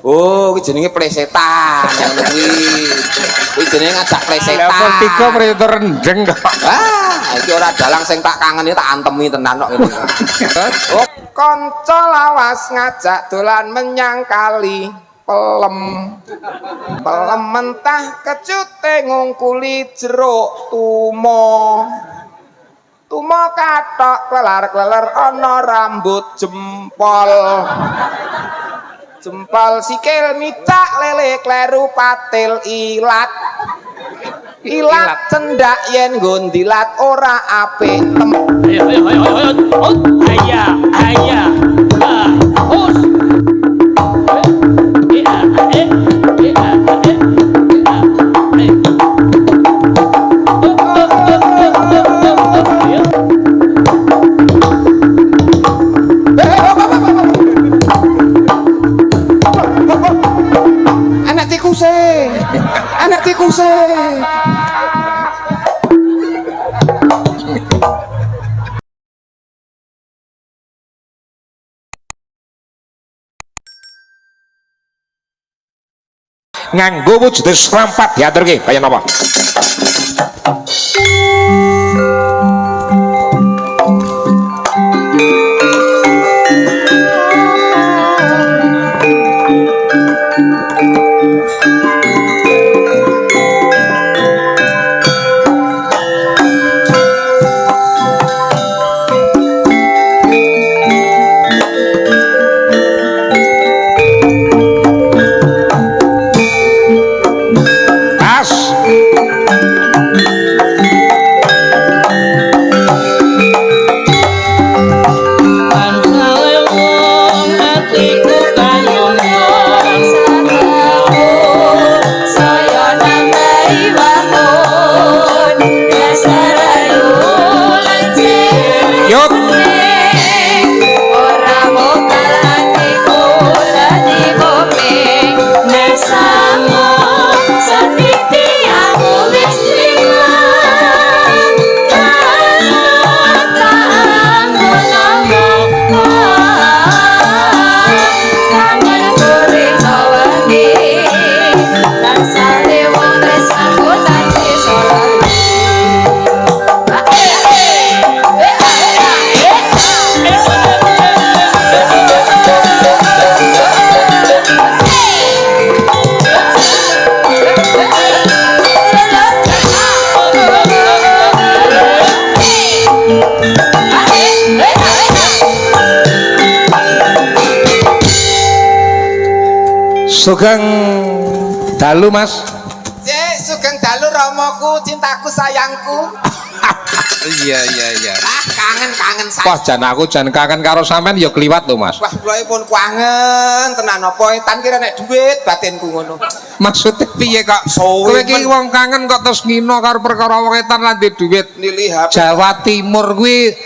Oh, kuwi jenenge plesetan. Ngono kuwi. Kuwi jenenge ngajak plesetan. Lah tiga preto rendeng kok. Ah, iki ora dalang sing tak kangeni tak antemi tenan kok ngene. Oh, kanca lawas ngajak dolan menyang kali. Pelem mentah kecute ngungkuli jeruk tumo kathok klelar-kleler ana rambut jempol sikil micak lele kleru patil ilat cendak yen nggo ndilat ora apik Ayah. Hus. anak tikuse Nganggo wujud serampat diaturke kaya napa? Sugeng dalu Mas. Sugeng dalu Romoku, cintaku, sayangku. Iya. Kangen saya. Wah, jan aku jan kangen karo sampean ya kliwat lho Mas. Wah, kula pun kangen tenan apa etan kira nek dhuwit batinku ngono. Maksudnya piye kok? Kowe iki wong kangen kok terus ngino karo perkara wetan lan duwe dhuwit. Nilih HP. Jawa Timur kuwi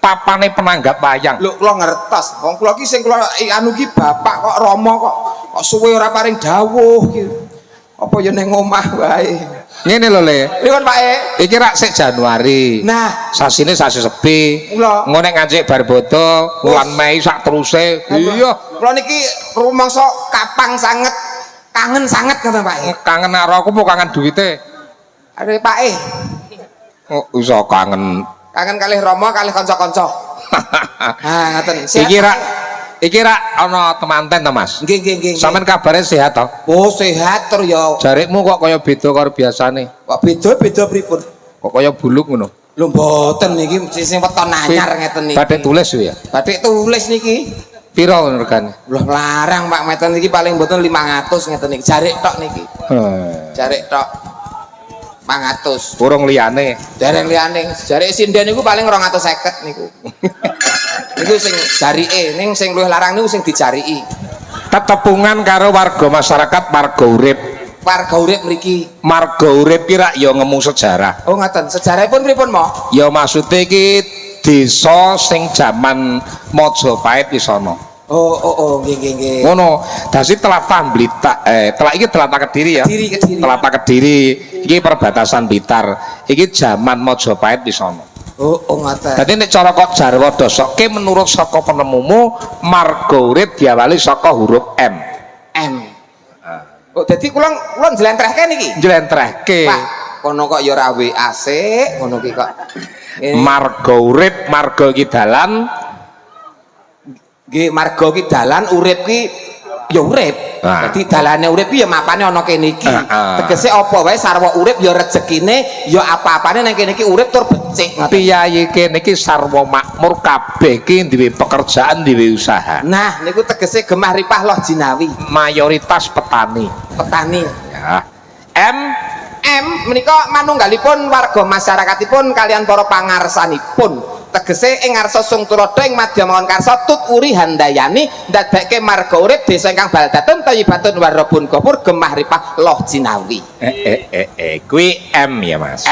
papane penanggap wayang. Lho, kula ngertos. Wong kula iki sing kula anu iki bapak kok Rama kok suwe ora paring dawuh iki. Apa ya ning omah wae. Ngene lho Le. Pripun Pak E? Iki rak sik Januari. Nah, sasine sasi sepi. Kula ngene ngancik bar bodo, wulan Mei sak teruse. Iya. Kula niki rumangsa kapang sanget, kangen sanget ngoten Pak E. Kangen karo aku apa kangen duwite? Are Pak E. Oh, iso kangen. Kangen kalih Rama kalih kanca-kanca. Ah, ngoten. Iki rak ana temanten to Mas. Nggih. Sampeyan kabare sehat to? Oh, sehat tur ya. Jarikmu kok kaya beda karo biasane. Kok beda pripun? Kok kaya buluk ngono. Lho mboten niki sing weton anyar ngeten niki. Batik tulis ya? Batik tulis niki. Piro regane? Lho larang Pak meten niki paling mboten 500 ngeten niki. Jarik tok niki. Jarik tok. 500. Urung liyane. Dereng liyane. Jarik sinden niku paling 250 niku. Niku sing jarike, ning sing luwih larang niku sing dijariki. Tetepungan karo warga masyarakat marga urip. Warga urip mriki. Marga urip ki rak ya ngemu sejarah. Oh ngoten. Sejarahipun pripun, Mo? Ya maksude iki desa sing jaman Majapahit di sono. Oh, nggih. Ngono. Dadi tlatah Blitar telak iki tlatah Kediri ya. Kediri. Tlatah Kediri iki perbatasan Blitar. Iki jaman Majapahit di sono. Oh, ngoten. Dadi nek cara kok Jarwo Dasoke menurut saka penemumu marga urip diawali saka huruf M. M. Oh, dadi kula njlentrehke niki. Njlentrehke. Wah, kono kok ya ora WAC, ngono ki kok. Marga urip, marga iki dalan. Nggih, marga ki dalan, urip ki ya urip. Dadi dalane urip ki ya mapane ana kene iki. Tegese apa wae sarwa urip ya rezekine, ya apa-apane nang kene iki urip tur becik. Piyayi kene iki sarwa makmur kabeh iki duwe pekerjaan, duwe usaha. Nah, niku tegese Gemah Ripah Loh Jinawi. Mayoritas petani. Petani. Ya. M menika manunggalipun warga masyarakatipun kalian para pangarsanipun. Tegese ing ngarsa Sung Tulodo ing Madyamangun Karsa tut uri handayani ndadekke marga urip desa ingkang baldatun thayyibatun warabun gopur Gemah Ripah Loh Jinawi. Kuwi M ya Mas.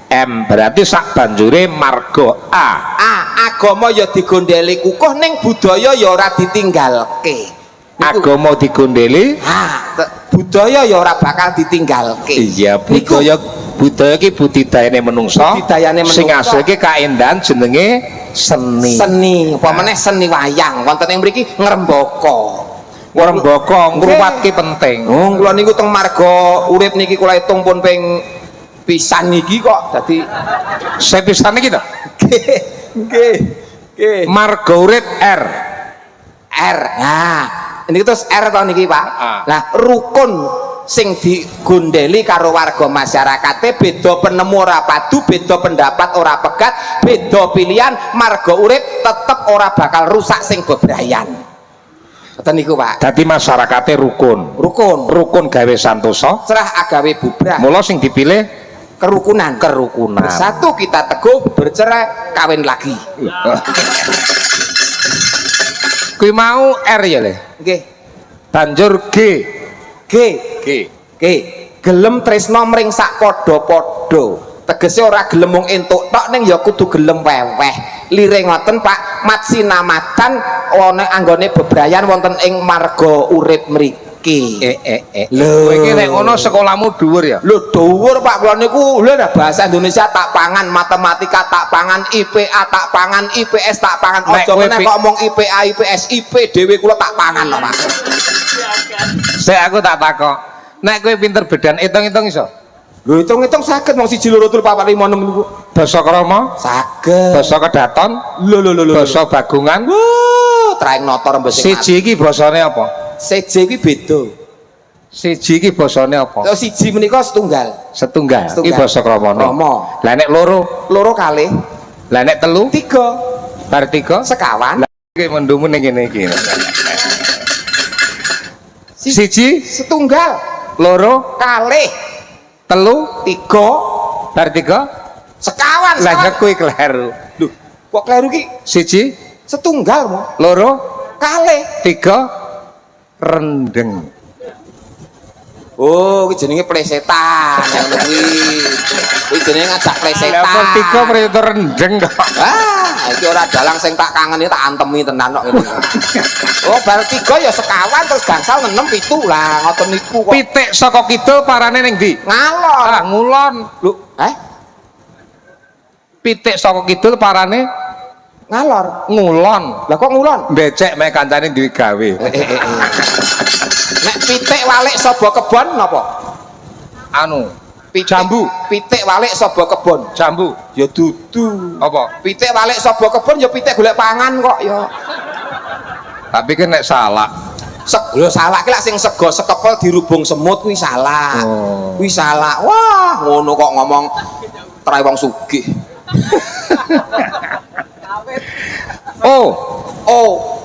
M berarti sak banjure marga A. Agama ya digondheli kukuh ning budaya ya ora ditinggalke. Agama digondheli, budaya ya ora bakal ditinggalke. Iya, budaya iki budidayane menungsa. Budidayane menungsa. Sing ngasilke kaendahan jenenge seni. Seni, apa meneh seni wayang. Wonten ing mriki ngrembaka. Ngrembaka ngruwatke penting. Oh, kula niku teng marga urip niki kula hitung pun ping pisan niki kok. Dadi sepisan iki to. Nggih. Marga urip R. Nah, ini terus R tahun niki Pak. Nah, rukun sing digondheli karo warga masyarakate beda penemu ora padu, beda pendapat ora pegat, beda pilihan, marga urip tetep ora bakal rusak sing bebrayan. Ngoten niku Pak. Dadi masyarakate rukun gawe santosa, cerah agawe bubrah. mula sing dipilih kerukunan. Bersatu kita teguh, bercerai kawin lagi. Kuwi mau R ya Le. Nggih. Banjur G. Gelem tresno mring sak padha-padha. Tegese ora gelem mung entuk tok ning ya kudu gelem weweh. Lire ngoten Pak, mat sinamatan ana anggone bebrayan wonten ing marga urip mriki. Lho, iki nek ngono sekolahmu dhuwur ya? Lho dhuwur Pak, kula niku lho bahasa Indonesia tak pangan, matematika tak pangan, IPA tak pangan, IPS tak pangan. Aja meneh kok ngomong IPA, IPS, IP dhewe kula tak pangan lho Pak. Sik aku tak takok. Nek kowe pinter bedan hitung-hitung iso? Lho hitung-hitung saged wong 1 2 3 4 5 6 niku. Basa krama? Saged. Basa kedaton? Lho. Basa bagungan? Traing notor mbes. Siji iki basane apa? Siji iki beda. Siji iki basane apa? Lho siji menika setunggal. Iki basa kramane. Lah nek loro kalih. Lah nek telu? 3. Bar 3 sekawan. Lah iki mendumu ning kene iki. Siji setunggal, loro kalih, telu, 3, bar 3 sekawan. Lah kuwi kleru. Lho, kok kleru ki? Siji setunggal mo. Loro kalih, 3 rendeng. Oh, iki jenenge plesetan. Ngono kuwi. Kuwi jenenge ngajak plesetan. Lah 3 preto rendeng kok. Iki ora dalang sing tak kangeni tak antemi tenan kok ngene. Oh, bar 3 ya sekawan terus gangsal 6 7 lah ngoten niku kok. Pitik saka kidul parane ning ndi? Ngalor. Ngulon. Lho, Pitik saka kidul parane ngalor. Ngulon. Lah kok ngulon? Becek mek kancane duwe gawe. Nek pitik walik saba kebon napa? Anu, jambu. Pitik walik saba kebon. Jambu. Ya dudu. Apa? Pitik walik saba kebon ya pitik golek pangan kok ya. Tapi kan nek salak. Lho salak ki lak sing sego sekepel dirubung semut kuwi salak. Kuwi salak. Wah, ngono kok ngomong trae wong sugih.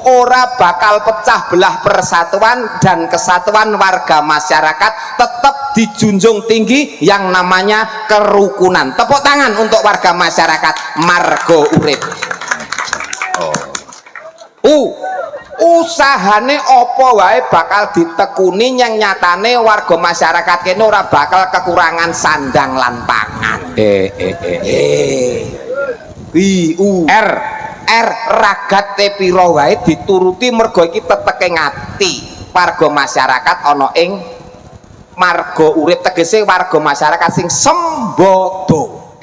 Ora bakal pecah belah persatuan dan kesatuan warga masyarakat, tetap dijunjung tinggi yang namanya kerukunan. Tepuk tangan untuk warga masyarakat marga urip. Usahane apa wae bakal ditekuni yang nyatane warga masyarakat kene ora bakal kekurangan sandang lan pangan. R ragat te pira wae dituruti mergo iki teteke ngati warga masyarakat ana ing marga urip, tegese warga masyarakat sing sembodo.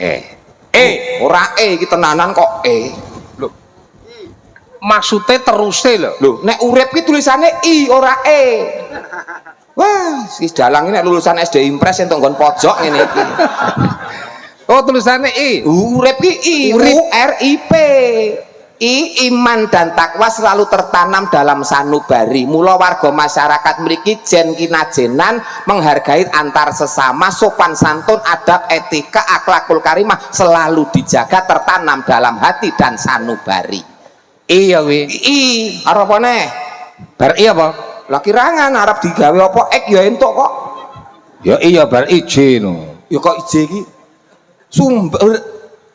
Ora iki tenanan kok. Lho. maksudnya teruse lho. Lho, nek urip ki tulisane I ora E. Wah, si dalang ini lulusan SD Impres entuk nggon pojok ngene iki. Oh, tulisannya I. Urip ki I, Urip. URIP. I iman dan takwa selalu tertanam dalam sanubari. Mula warga masyarakat mriki jen kinajenan menghargai antar sesama, sopan santun, adab, etika, akhlakul karimah selalu dijaga tertanam dalam hati dan sanubari. Iya kuwi. I arep apa neh? Bar I apa? Lah kirangan arep digawe apa ek ya entuk kok. Ya iya bar ij no. Ya kok ije iki. Sumber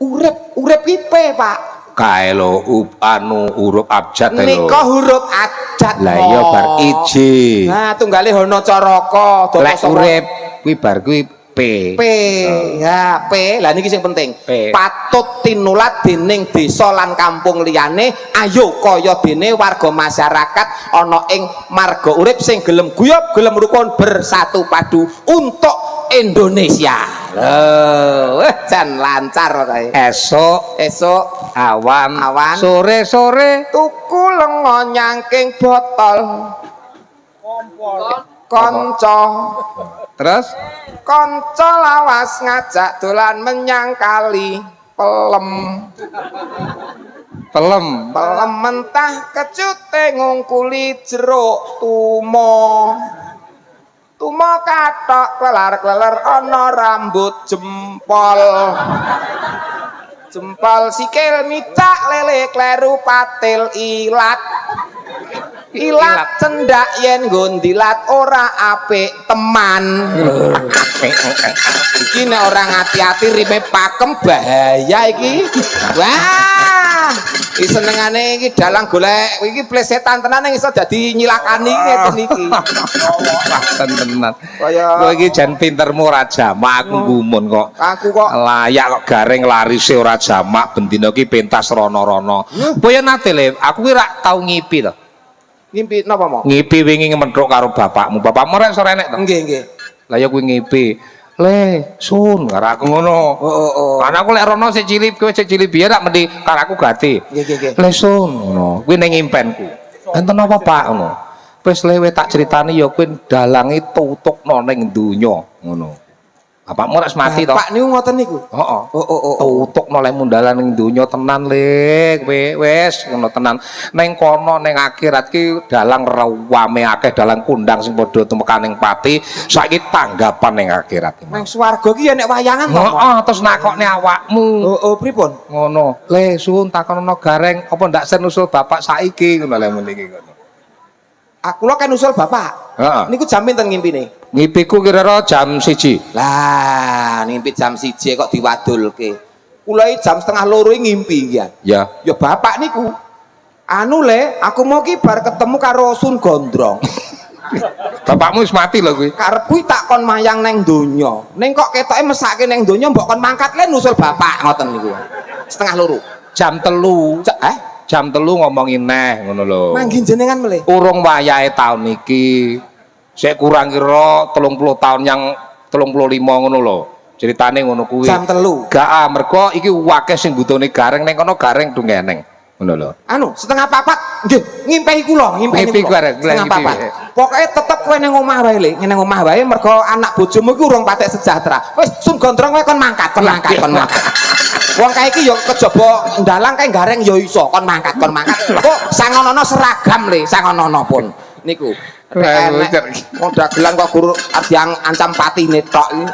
urip ki P, Pak. Kae lho anu huruf abjad lho. Nika huruf abjad. Lah iya bar ij. Nah, tunggale Hana Caraka Lek urip kuwi bar kuwi P. P. Ya, P. Lah niki sing penting. P. Patut tinulat dening desa lan kampung liyane, ayo kaya dene warga masyarakat ana ing marga urip sing gelem guyub, gelem rukun bersatu padu untuk Indonesia. Loh, jan lancar kae. Esuk Awan sore tuku lenga nyangking botol. Kanca terus kanca lawas ngajak dolan menyang kali pelem pelem mentah kecute ngungkuli jeruk tumo kathok klelar-kleler ana rambut jempol sikil micak lele kleru patil ilat cendak yen nggondilat ora apik teman. Iki nek ora ngati-ati rime pakem bahaya iki. Wah, iki senengane iki dalang golek iki plesetan tenan iso dadi nyilakani ngeten iki. wah tenan. Kaya Kowe iki jan pintermu ora jamak aku gumun kok. aku kok Layak kok garing larise ora jamak bendina iki pentas rono-rono. Kowe nate le, aku ki rak tau ngipi to. ngimpi napa mau? Ngipi wingi ngemethuk karo bapakmu. Bapakmu rek sore nek to. Nggih. Lah ya kuwi ngipi. Le, sun karo aku ngono. Oh. Karena aku lek rono sik cilik, kowe sik cilik biyen rak mendhi karo aku gati. Nggih. Le sun ngono. Kuwi ning impenku. Enten apa, Pak ngono? Wis lewe tak critani ya kuwi dalange tutukno ning donya ngono. Bapakmu rek mati to. Pak niku ngoten niku. Heeh. Oh. Tutukno lek mundalan ning donya tenan le, kowe wis ngono tenan. Ning kono ning akhirat ki dalang rewame akeh dalang kundang sing padha tumekaning pati, saiki tanggapan ning akhirat. Nang swarga ki ya nek wayangan to. Heeh, terus nakokne awakmu. Oh, pripun? Ngono. Le, suwun takonono gareng apa ndak sen usul bapak saiki ngono lek muni iki ngono. Aku lho kan usul bapak. Heeh. Niku jam pinten ngimpine? Ngipiku kira-kira jam 1. Lah, ngimpi jam 1 kok diwadulke. Kula jam 1:30 ngimpi ya. Ya. Ya bapak niku. Anu le, aku mau ki bar ketemu karo Sun Gondrong. Bapakmu wis mati lho kuwi. Karepku tak kon mayang neng donya. Ning kok ketoke mesake neng donya mbok kon mangkat le nusul bapak ngoten niku. 1:30. Jam 3. Jam 3 ngomongin neh ngono lho. Manggi jenengan melih. Urung wayahe taun iki. Sik kurang kira 30 tahun yang 35 ngono lho. Ceritane ngono kuwi. Jam 3. Gak mergo iki akeh sing butuhne gareng ning kono gareng dungeneng. Ngono lho. Anu, 3:04 nggih, ngimpehi kula, Ngimpi gareng, 3:04. Pokoke tetep kowe ning omah wae le, ning omah wae mergo anak bojomu iki urung patek sejahtera. Wis Sun Gondrong kowe kon mangkat. Wong kae iki ya kejaba ndalang kae gareng ya iso kon mangkat. Kok sangonono seragam le, sangonono pun niku. Wong dagelan kok guru yang ancam patine tok iki.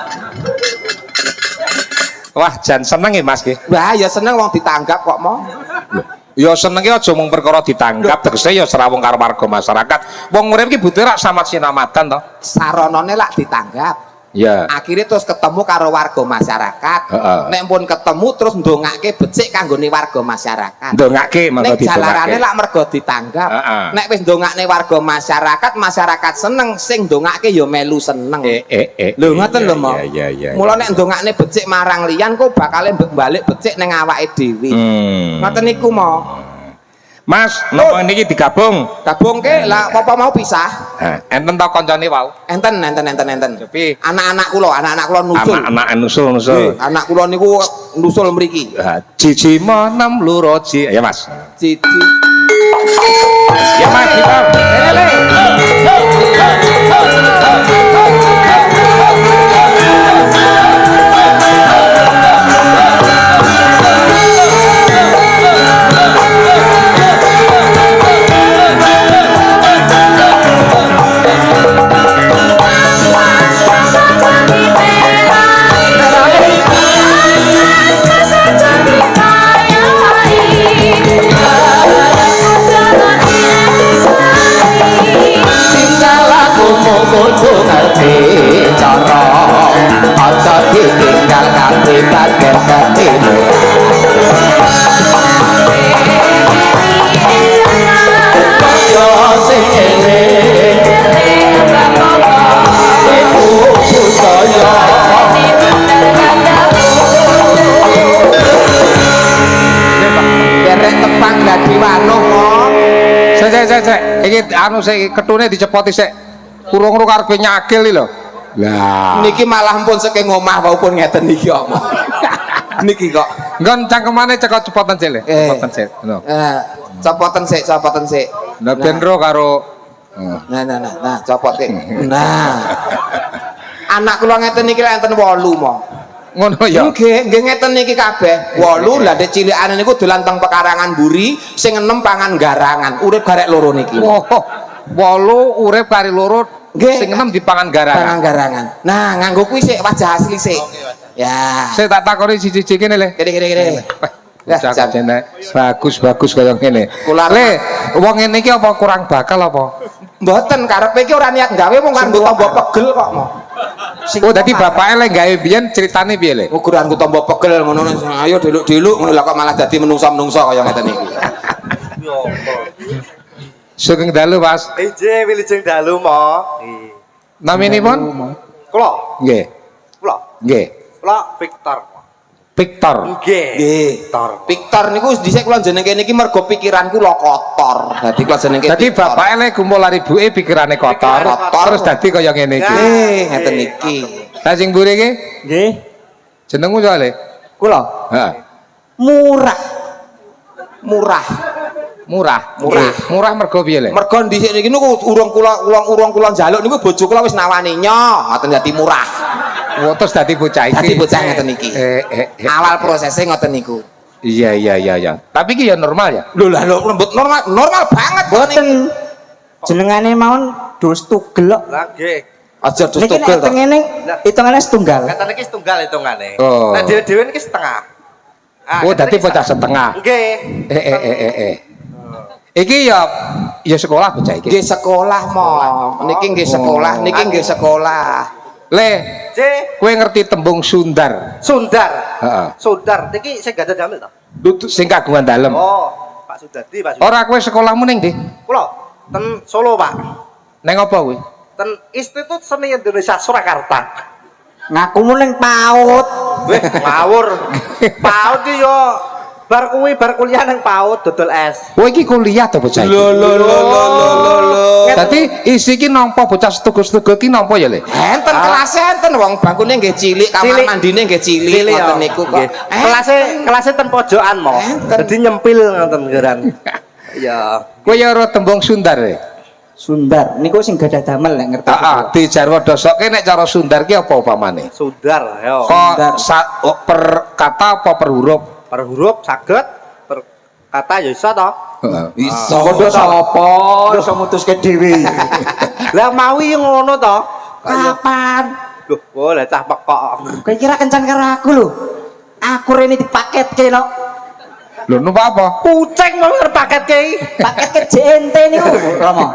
Wah, jan seneng ya Mas nggih. Wah, ya seneng wong ditanggap kok mau. Ya senenge aja mung perkara ditanggap, tegese ya serawung karo warga masyarakat. Wong urip iki butuh rak samat sinamatan to. Saronone lak ditanggap. Ya. Akhirnya terus ketemu karo warga masyarakat. Nek pun ketemu terus ndongake becik kanggone warga masyarakat. Ndongake Nek mangko jalarane lak mergo ditanggap. Nek wis ndongakne warga masyarakat seneng, sing ndongake ya melu seneng. Lho ngoten lho Mo. Iya. Mula nek ndongakne becik marang liyan kok bakale balik becik ning awake dhewe. Ngoten niku Mo. Mas, napa niki digabung? Gabungke lah apa mau pisah? Enten to kancane wau? Enten. Tapi anak-anak kula nusul. Anak nusul. Anak kula niku nusul mriki. Jiji monem loro ji. Ya Mas. Cici Ya Mas gitar. Lele. tinggal aku kudu ngerti cara aja ditinggal kabeh bagian hatimu yo sing eling iku budaya derek tepang dadi wanuh kok Sek. Iki anu sik ketune dicepoti sik. Urung-urung karepe nyakil iki lho. Lah, niki malah pun saking omah maupun ngeten iki omong niki kok nggon cangkemane cekot cepotan sik le. Cepotan sik. Ngono. copoten sik Lah ben ro karo nah copotin nah anak kula ngeten iki enten 8 mo ngono ya. nggih ngeten niki kabeh 8 lah dek cilikane niku dolan teng pekarangan mburi sing 6 pangan garangan urip garek loro niki Wah, 8 urip kari loro Nggih. sing 6 dipangan garangan. pangan garangan nah nganggo kuwi sik wajah asli sik ya Saya tak takoni siji-siji kene le. kene Ya, Cakep Jan. jene. Bagus kaya ngene. Kula- Le, wong ngene iki apa kurang bakal apa? mboten karepe iki ora niat gawe mung kanggo tombo pegel kok mo Oh, dadi bapake le gawe biyen ceritane piye le? ukuran ku tombo pegel ngono ayo deluk-deluk ngono lah kok malah dadi menungsa-menungsa kaya ngeten iki Sugeng dalu, Mas. Ije wilujeng dalu mo. Naminipun? Kula, Nggih. Nggih. kula Victor. Victor. Nggih. Victor. Victor niku dhisik kula jenenge niki mergo pikiranku lo kotor. Dadi kula jenenge Dadi bapake le gumpul lari ibuke pikirane kotor, Kotor. terus dadi kaya ngene iki. ngeten iki. Lah sing mburi iki Nggih. jenengmu soalé? Kula Heeh. murah. Murah. Murah mergo piye le? Mergo dhisik niki niku urung kula njaluk niku bojo kula wis nawani nyo, ngoten dadi murah. Oh, terus dadi bocah iki. Dadi bocah ngeten iki. Awal prosesnya ngoten niku. Iya. Tapi iki ya normal ya. Lho lah lembut normal banget Boten jenengane mawon dos tugel kok. Lah nggih. Aja dus Niki tugel nek to. tengene hitungane setunggal. Kata niki setunggal hitungane. Oh. Nah dhewe-dhewe niki setengah. Oh, dadi bocah setengah. Nggih. Iki ya sekolah bocah iki. Nggih sekolah mo. Niki nggih sekolah, niki nggih sekolah. Le, J kowe ngerti tembung Sundar? Sundar. Heeh. Sundar niki sing gada damel to. Sing kagungan dalem. Oh, Pak Sudadi, Pak Sudadi. Ora kowe sekolahmu ning ndi? Kula ten Solo, Pak. Neng apa kuwi? Ten Institut Seni Indonesia Surakarta. Ngakumu ning PAUD. Weh, ngawur. PAUD iki yo bar kuliah nang PAUD dodol es. Oh iki kuliah to bocah iki. Lho. Dadi isi iki nampa bocah setugul-setugul iki nampa ya le? Enten kelas enten wong bangkune nggih cilik, kamar Cilik. mandine nggih cilik ngoten niku kok. Kelasnya ten pojokan mo. Enten. Jadi nyempil ngoten geran. Iya. Kowe ya ora tembung Sundar le? Sundar niku sing gadah damel nek ngerti. Heeh, di Jarwo dosoke nek cara Sundar ki apa upamane? Sundar yo. Kok per kata apa per huruf? Per huruf saged, per kata ya iso to. Heeh. Iso. Kodho sapa iso mutuske dhewe. Lah mawi ngono to. Kapan? Loh, boleh cah pekok. Kowe kira kencan karo aku lho. Aku rene dipaketke no. Lho numpak apa? Kucing mau paket kei. Paketke JNT niku, Romo.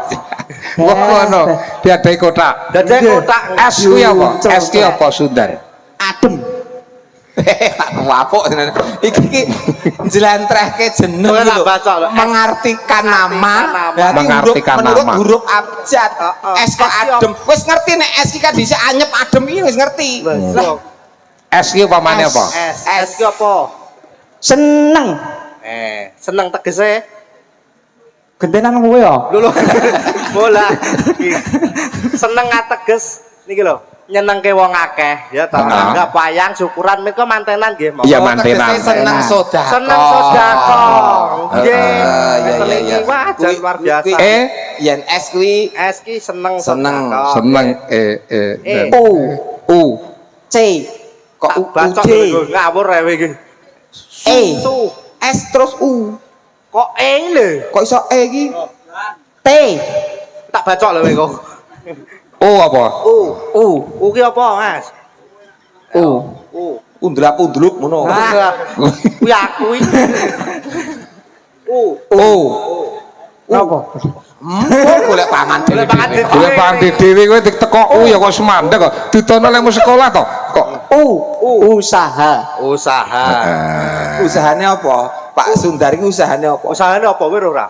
Wah ngono, diadai kotak. Dadi kotak Es kuwi apa? Es ki apa Sundar? Adem. Wapuk tenan. Iki njlentrehke jeneng Ora lho. baca lho. Mengartikan nama. Berarti Mengartikan menurut nama. huruf abjad. Es kok adem. Wis ngerti nek es iki kan dhisik anyep adem iki wis ngerti. Es ki upamane apa? Es ki apa? Seneng. Seneng tegese. Gentenan kowe ya. Lho bola. Seneng ateges niki lho. nyenengke wong akeh ya ta. Enggak wayang syukuran menika mantenan nggih, Mas. Iya mantenan. Seneng sedekah. Seneng sedekah. Nggih. Iya. Wah, jan luar biasa. Yen es kuwi Es ki seneng Seneng. sedekah. Seneng U C Kok U bacok D ngawur rewe iki. E S terus U. Kok lho? Kok iso E iki? T Tak bacok lho kok. Oh apa? U ki apa, Mas? U Undlap-undlup ngono. Kuwi aku iki. Napa? Golek pangan dhewe. Golek pangan dhewe kowe diteko ya kok semandek kok. Dudono lemu sekolah to. Kok Usaha. Usahane apa? Pak Sundar iki usahane apa? Usahane apa kowe ora?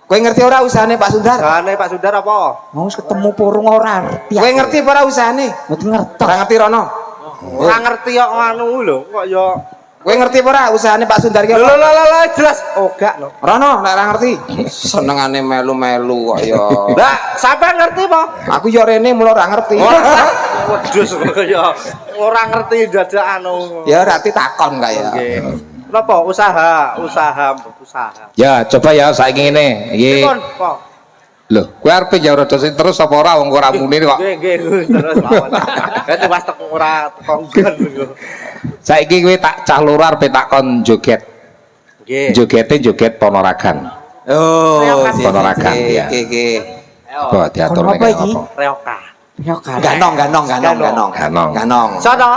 Kowe ngerti ora usahane Pak Sundar? Usahane Pak Sundar apa? Mau ketemu purung ora ngerti. Kowe ngerti apa ora usahane? Mboten ngerti. Ora ngerti Rono. Ora ngerti kok anu lho, kok ya Kowe ngerti apa ora usahane Pak Sundar iki apa? lho jelas. Oh gak lho. Rono nek ora ngerti. Senengane melu-melu kok ya. Lah, sampean ngerti apa? Aku ya rene mulo ora ngerti. Wedhus kok ya ora ngerti dadak anu. Ya ora takon kaya. Nggih. Napa usaha. ya coba ya saiki ngene. Iki Dikon, apa? lho, kowe arep njaur terus apa ora wong ora muni kok. Nggih, terus mawon. Kan wis tek ora konggon lho. Saiki kowe tak cah loro arep tak kon joget. Nggih. Joget Ponorogan. Oh, Ponorogan ya. Iki. Apa diatur Kon apa nek iki? apa? Reoka. Ya kan. Ganong. Sono.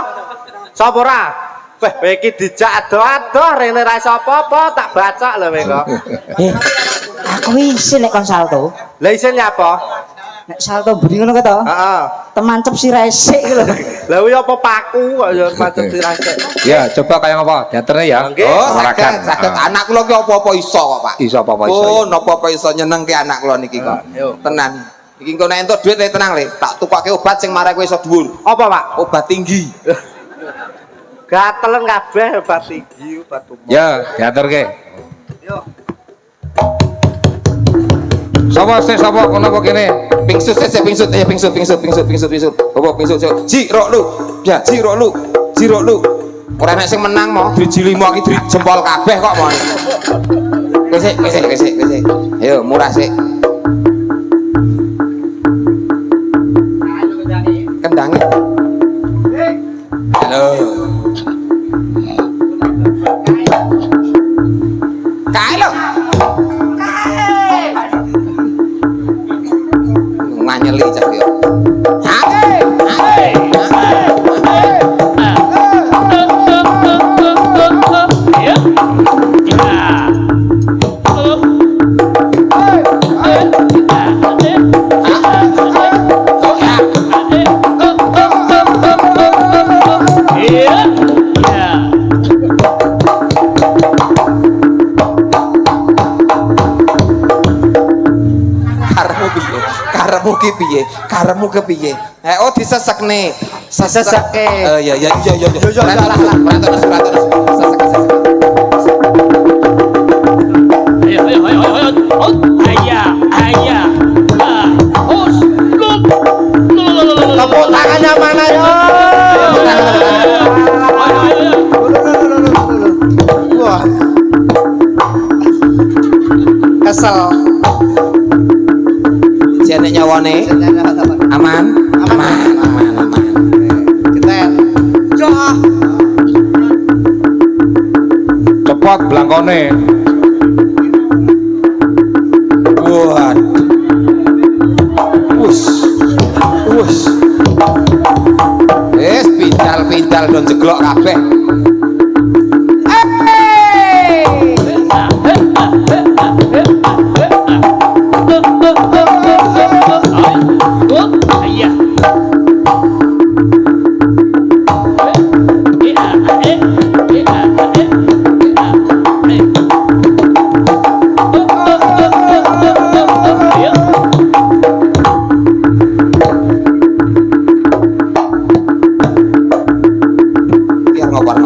Sapa ora? Weh, iki dijak ado-ado rene ra iso apa-apa, tak bacok lho kowe kok. Aku isin nek kon salto. Lah isin nyapa? Nek salto buri ngono ka to? Heeh. Temancep si resik iki lho. Lah kuwi apa paku kok ya macet dirasek. Ya, coba kaya apa? Diaturne ya. Nggih. Oh, Ponorogan. saged anak kula ki apa-apa iso kok, Pak. Iso apa iso. Oh, napa-apa iso nyenengke anak kula niki kok. Yo. Tenan. Iki engko nek entuk dhuwit le tenang le, tak tukake obat sing marai kowe iso dhuwur. Apa, Pak? Obat tinggi. Gatelen kabeh obat tinggi, obat umum. Ya, diaturke. Yo. Sapa sih sapa kono apa kene? Pingsut sik pingsut. Apa pingsut. Jiro lu. Ya, jiro lu. Ora nek sing menang mau driji 5 iki dri jempol kabeh kok mon. Wis. Ayo murah sik. Kendange. Halo. Kae lho. Nganyeli cah yo. Karepmu ki piye? Oh disesekne. Sesekke. Iya. Surat. Tepuk tangannya mana yo? Wah. Kesel. Jane nyawane aman. Ketel. Cok. Cepot blangkone. Waduh. Wus. Wis pindal don jeglok kabeh. Biar ngopar.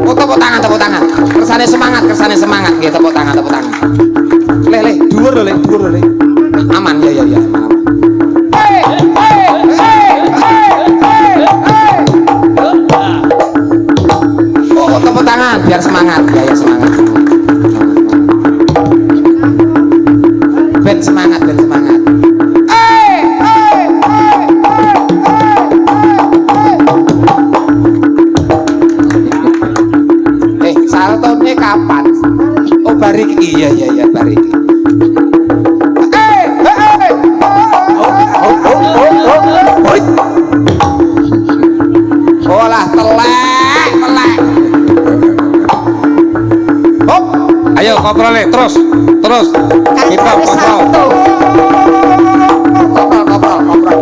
Oh, tepuk tangan. Kersane semangat nggih, tepuk tangan. Le, dhuwur lho, Le. Aman, ya, aman. Oh, tepuk tangan biar semangat. Ya, semangat. Ben semangat. Saltone kapan? Oh, barik. Iya, barik. Oh lah, telek. Hop, Ayo kontrol terus. Kita kontrol. Ngobrol.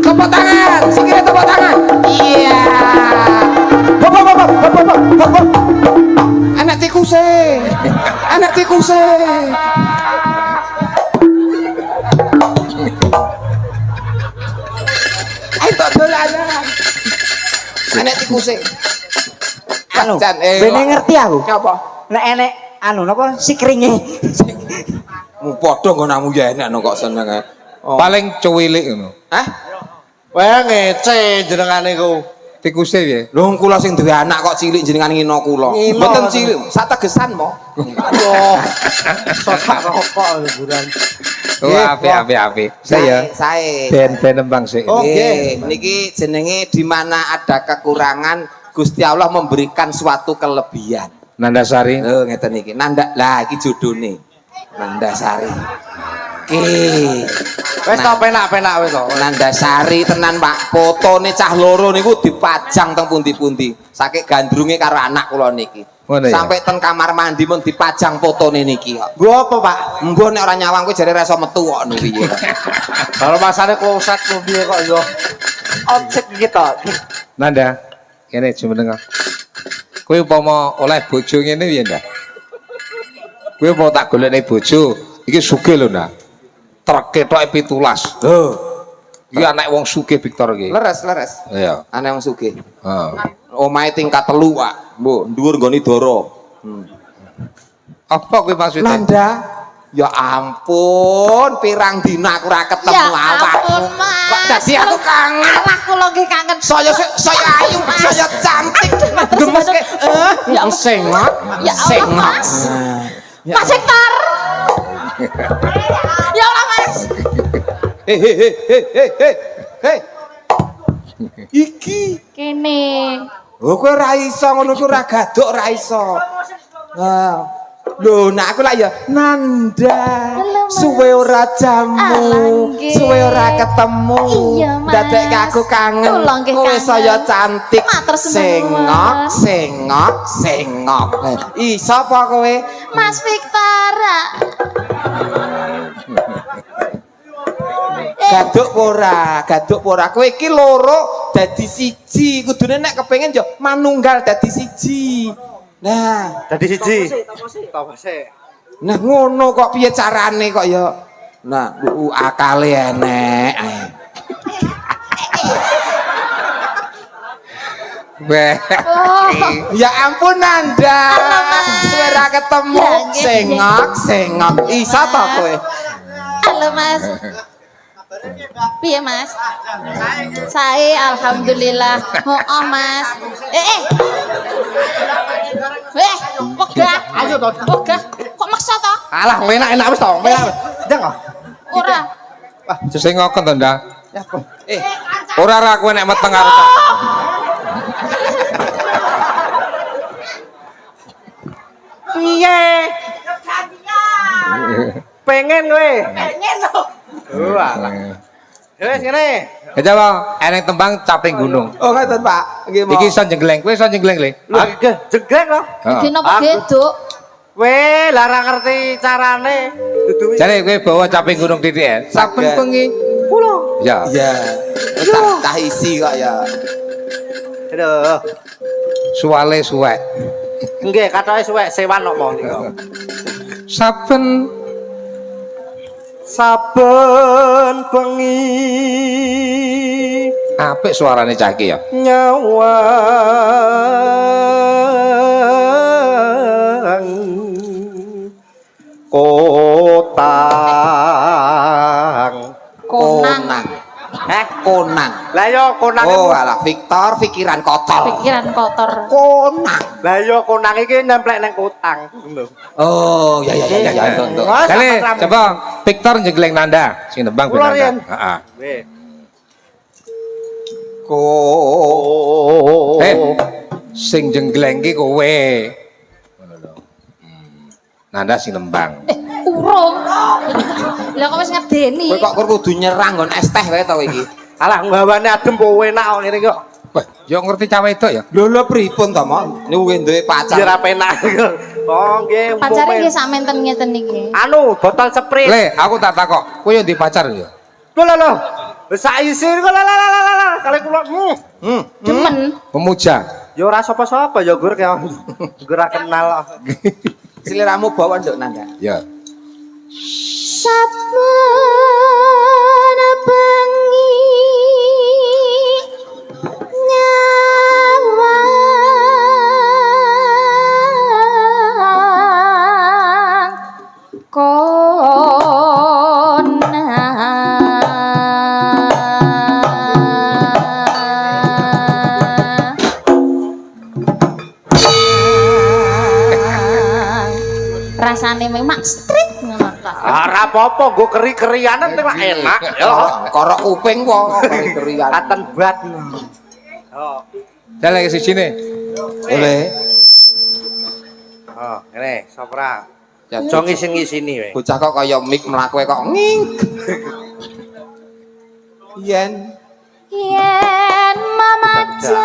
Tepuk tangan, sikile tepuk tangan. Iya. Hop. Anak tikuse. Ayo tok dolanan. Anak tikuse. Anu, Jan, bene ngerti aku. Apa? Nek enek anu napa sikringe. Mu padha nggonamu ya enak no kok seneng. Paling cuwilik ngono. Hah? Wah ngece jenengane ku. Tikuse piye? Lho kula sing duwe anak kok cilik jenengan ngino kula. Ngino. Mboten cilik, sak tegesan mo. Yo. Sosak rokok liburan. Oh, api. Saya Sae. ben nembang sik. Oh. Nggih, niki jenenge di mana ada kekurangan Gusti Allah memberikan suatu kelebihan. Nandasari. Lho ngeten niki. Lah iki jodone. Nandasari. Wes to penak-penak wis to. Nandasari tenan Pak. Fotone cah loro niku dipajang teng pundi-pundi. Saking gandrunge karo anak kula niki. Ngono ya? Sampai teng kamar mandi mun dipajang fotone niki kok. Gua apa, Pak? Mbah nek ora nyawang kuwi jare reso metu kok niku piye. Kalau masane kloset ku piye kok yo. Objek gitu. Nanda, kene jumeneng. Kowe upama oleh bojo ngene piye, Ndak? Kowe mau tak golekne bojo, iki sugih lho, Ndak. Treke tok 17. Lho, Iki anak wong sugih Victor iki. leres. Iya. Ana wong sugih. Heeh. Omahe tingkat 3, Pak. Mbok, dhuwur nggone dara. Apa kowe maksudnya? Nanda, ya ampun, pirang dina aku ora ketemu Ya awakmu. ampun, Mas. Kok dadi aku kangen. Alah kula nggih kangen. Saya ayu, saya cantik. Gemes ke Ya sengok. Ya Allah, Mas. Mas Hektor. Ya Allah, Mas. Hei. Iki. Kene. Oh, kowe ora iso ngono ku ora gaduk ora iso. Nah. Lho, nek aku lah ya Nanda. Halo, Mas. Suwe ora jamu, Alah, nggih. suwe ora ketemu. Iya, Mas. Dadekke aku kangen. Kula nggih Kowe kangen. saya cantik. Matur suwun. Sengok. Iso apa kowe? Mas Victor. Gaduk ora. Kowe iki loro dadi siji. Kudune nek kepengin ya manunggal dadi siji. Nah, Dadi siji. Topose. nah ngono kok piye carane kok ya. Nah, akale enek. Weh. Oh, Ya ampun Nanda. Mas. Suwe ora ketemu. Ya, nggih, Sengok. Iso to kowe? halo Mas. Piye Mas? Sae alhamdulillah. Oh, Mas. Wegah. Ayo to. Wegah. Kok maksa to? Alah, enak wis to. Ndang kok. Ora. Wah, sing ngokon to, Ndak? Ya, apa? Ora ra kowe nek meteng karo tak. Piye? Pengen kowe. Pengen to. Alah. Wes kene. Ya apa? Eneng tembang caping gunung. Oh, ngoten Pak. Nggih Iki iso jenggleng, kowe iso jenggleng le. Lho, jegrek to. Iki napa Aku- geduk? Weh, lara ngerti carane. Dudu wis. Jare kowe bawa caping gunung titik ya. Saben Saged. bengi Kula. Ya. Iya. Cah isi kok ya. Aduh. Suwale suwek. Nggih, kathoke suwek sewan kok mau niku. Saben bengi apik suarane cah iki ya. Nyawang kotang Konang. Konang. lah yo konang Oh alah Victor pikiran kotor. Pikiran kotor. Konang. lah yo konang iki nemplek nang kotang lho. Oh ya untuk. Kali coba Victor njegleng nanda sing nembang ben Kula nanda. riyen. Heeh. Nggih. Sing jenggleng ki kowe. Ngono lho. Nanda sing nembang. Urung. Lah kok wis ngedeni. Kowe kok kudu nyerang nggon es teh wae to iki. Alah nggawane adem kok enak kok ngene kok. Wah, yo ngerti cah wedok ya. Lho pripun to, Mon? Niku duwe pacar. Ora penak. Oh nggih. Pacare nggih samenten ngeten iki. Anu, botol sprit. Le, aku tak takok, kowe yo ndek pacar ya? Lho. Sak isir kok la kali kula. Demen. Pemuja. Ya ora sapa-sapa ya Gur kaya. Gur ora kenal kok. Seliramu bawa nduk Nanda. Ya. Saben bengi nyawang konang rasane memang street ngono ta. Ora apa-apa, nggo keri-kerianan teh enak ya. Korok kuping kok kerian. Katen bat. Oh. Jale ke sijine. Oleh. Oh, ngene, sopra. Ya, Aja ngisi-ngisini wae. bocah kok kaya mik mlaku kok nging. Yen Yen mamajang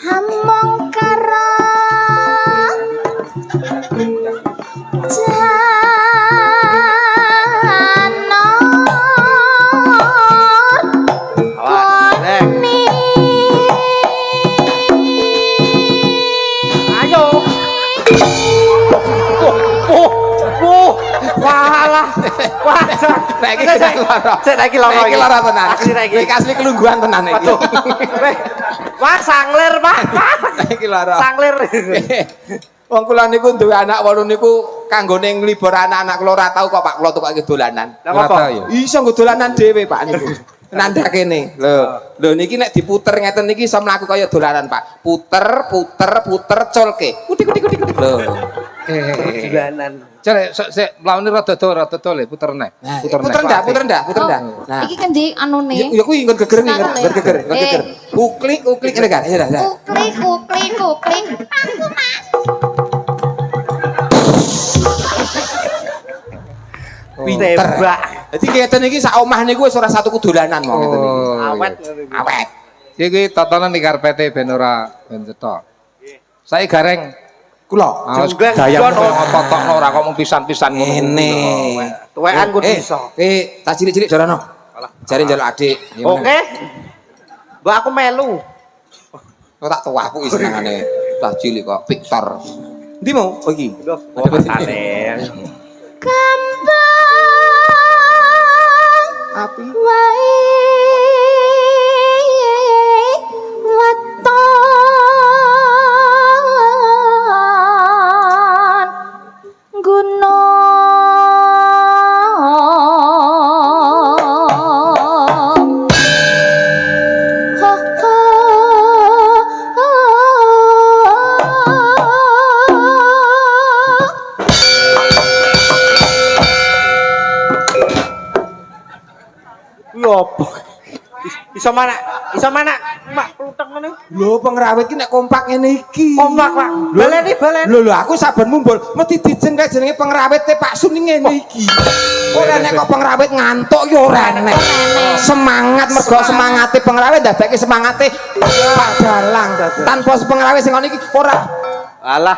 hamong karo janor Awas, Neng. Ayo. Walah. Wah, saiki lara. Saiki lara. Saiki lara tenan. Saiki. Iki asli kelungguhan tenan iki. Waduh. Wah, sanglir, Pak. Saiki lara. Sanglir. Wong kula niku duwe anak 8 niku kanggone nglibur anak-anak kula ora tau kok Pak kula tukake dolanan. Lah apa? Iso nggo dolanan dhewe Pak niku. Nanda kene. Lho niki nek diputer ngeten niki iso mlaku kaya dolanan Pak. Puter colke. Kutik. Lho. Dolanan. Jale sik mlaune rada le puter neh. Puter ndak. Nah. Iki kendi anune. Ya kuwi nggon geger nih, geger. Uklik ngene kan. Ya dah. Kuklik. Aku Mas. Tembak. Dadi ngeten iki sak omah niku wis ora satu dolanan wong ngeten iki. Awet. Awet. Iki tatanan di karpete ben ora ben cetok. Saiki gareng Kula. Jenggleng gaya kono. totokno ora kok mung pisan-pisan ngono. Ngene. Tuwekan kudu iso. Tak cilik-cilik jorano. Jare njaluk adik. Oke. Mbak aku melu. Kok tak tuwaku iki senengane. Tak cilik kok Victor. Ndi mau? Oh iki. Lho, pesane. Kambang Api. wae weton gunung Lopo. Iso mana? Mak pluteng ngene. Lho pengrawit ki nek kompak ngene iki. Kompak, Pak. Baleni. Lho aku saben mumbul mesti dijengkel jenenge pengrawit Pak Sun ngene iki. Ora nek kok pengrawit ngantuk ya ora enek. Semangat mergo semangate pengrawit ndadake semangate Pak Dalang. Tanpa pengrawit sing ngono iki ora. Alah.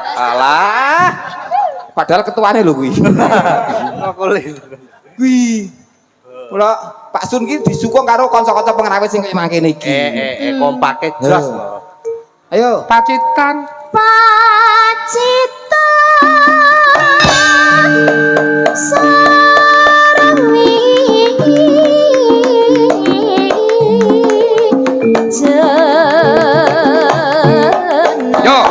Padahal ketuane lho kuwi. Ngokoli. Kuwi. Mula Pak Sun ki disukung karo kanca-kanca pengrawit sing kaya mangkene iki. Kompake jos lho. Ayo. Pacitan. Sarami Yo.